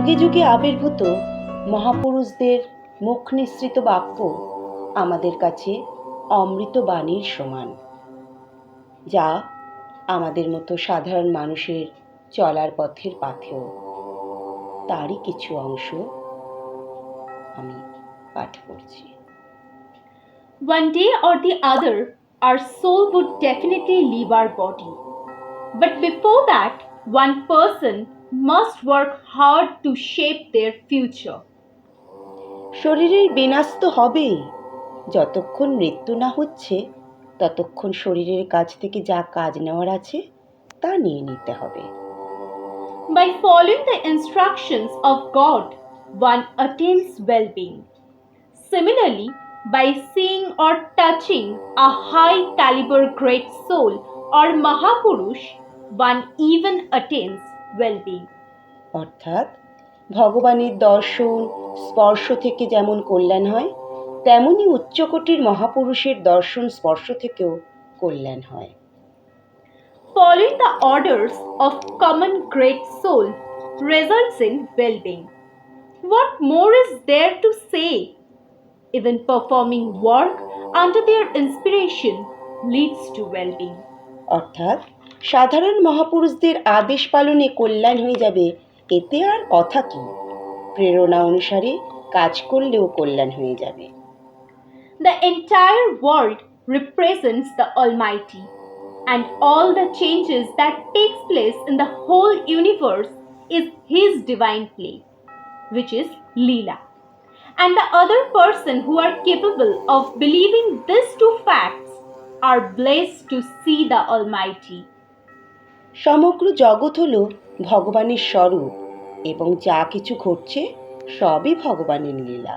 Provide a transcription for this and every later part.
যুগে যুগে আবির্ভূত মহাপুরুষদের মুখ নিঃসৃত বাক্য আমাদের কাছে অমৃত বাণীর সমান, যা আমাদের মতো সাধারণ মানুষের চলার পথের পাথেয়। তারই কিছু অংশ আমি পাঠ করছি। One day or the other, our soul would definitely leave our body. But before that, one person must work hard to shape their future. শরীরের বিনাশ তো হবেই। যতক্ষণ মৃত্যু না হচ্ছে ততক্ষণ শরীরের কাছ থেকে যা কাজ নেওয়ার আছে তা নিয়ে নিতে হবে। By following the instructions of God, one attains well-being. Similarly, by seeing or touching a high-caliber great soul or Mahapurush, one even attains well-being. অর্থাৎ ভগবানের দর্শন স্পর্শ থেকে যেমন কল্যাণ হয়, তেমনি উচ্চকোটির মহাপুরুষের দর্শন স্পর্শ থেকেও কল্যাণ হয়। Following the orders of common great soul results in well-being. What more is there to say? Even performing work under their inspiration leads to well-being. অর্থাৎ সাধারণ মহাপুরুষদের আদেশ পালনে কল্যাণ হয়ে যাবে, এতে আর কথা কি? প্রেরণা অনুসারে কাজ করলেও কল্যাণ হয়ে যাবে। The entire world represents the Almighty, and all the changes that takes place in the whole universe is His divine play, which is Leela. And the other person who are capable of believing these two facts are blessed to see the Almighty. সমগ্র জগৎ হলো ভগবানের স্বরূপ এবং যা কিছু ঘটছে সবই ভগবানের লীলা।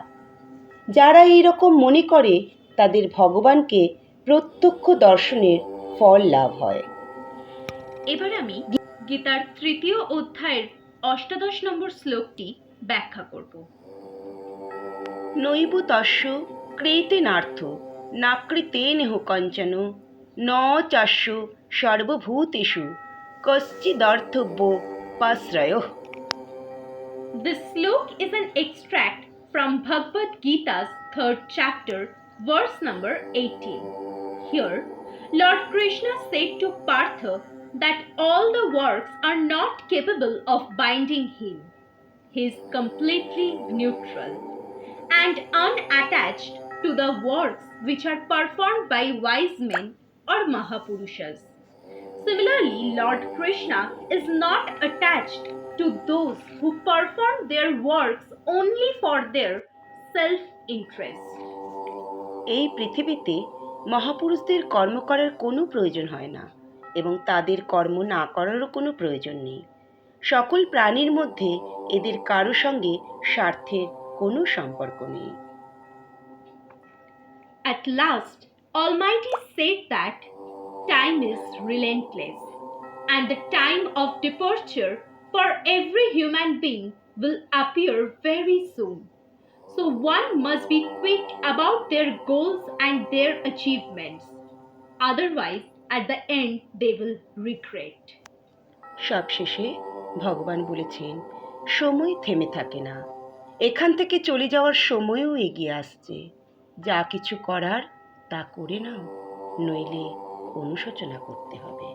যারা এইরকম মনে করে তাদের ভগবানকে প্রত্যক্ষ দর্শনের ফল লাভ হয়। এবার আমি গীতার ৩য় অধ্যায়ের ৮৮ নম্বর শ্লোকটি ব্যাখ্যা করব। নৈব তস্য ক্রেতেনার্থ নাকৃতেনেহ কঞ্চন ন চাস্য সর্বভূতেষু কশ্চিদর্থব্যোপাশ্রয়ঃ। This slok is an extract from Bhagavad Gita's 3rd chapter, verse number 18. Here, Lord Krishna said to Partha that all the works are not capable of binding him. He is completely neutral and unattached to the works which are performed by wise men or Mahapurushas. Similarly, Lord Krishna is not attached to those who perform their works only for their self-interest. এই পৃথিবীতে মহাপুরুষদের কর্ম করার কোনো প্রয়োজন হয় না এবং তাদের কর্ম না করারও কোনো প্রয়োজন নেই। সকল প্রাণীর মধ্যে এদের কারো সঙ্গে স্বার্থের কোনো সম্পর্ক নেই। At last, Almighty said that time is relentless and the time of departure for every human being will appear very soon. So one must be quick about their goals and their achievements. Otherwise, at the end, they will regret. সবশেষে ভগবান বলেছেন, সময় থেমে থাকে না, এখান থেকে চলে যাওয়ার সময়ও এগিয়ে আসছে। যা কিছু করার তা করে নাও, নইলে অনুশোচনা করতে হবে।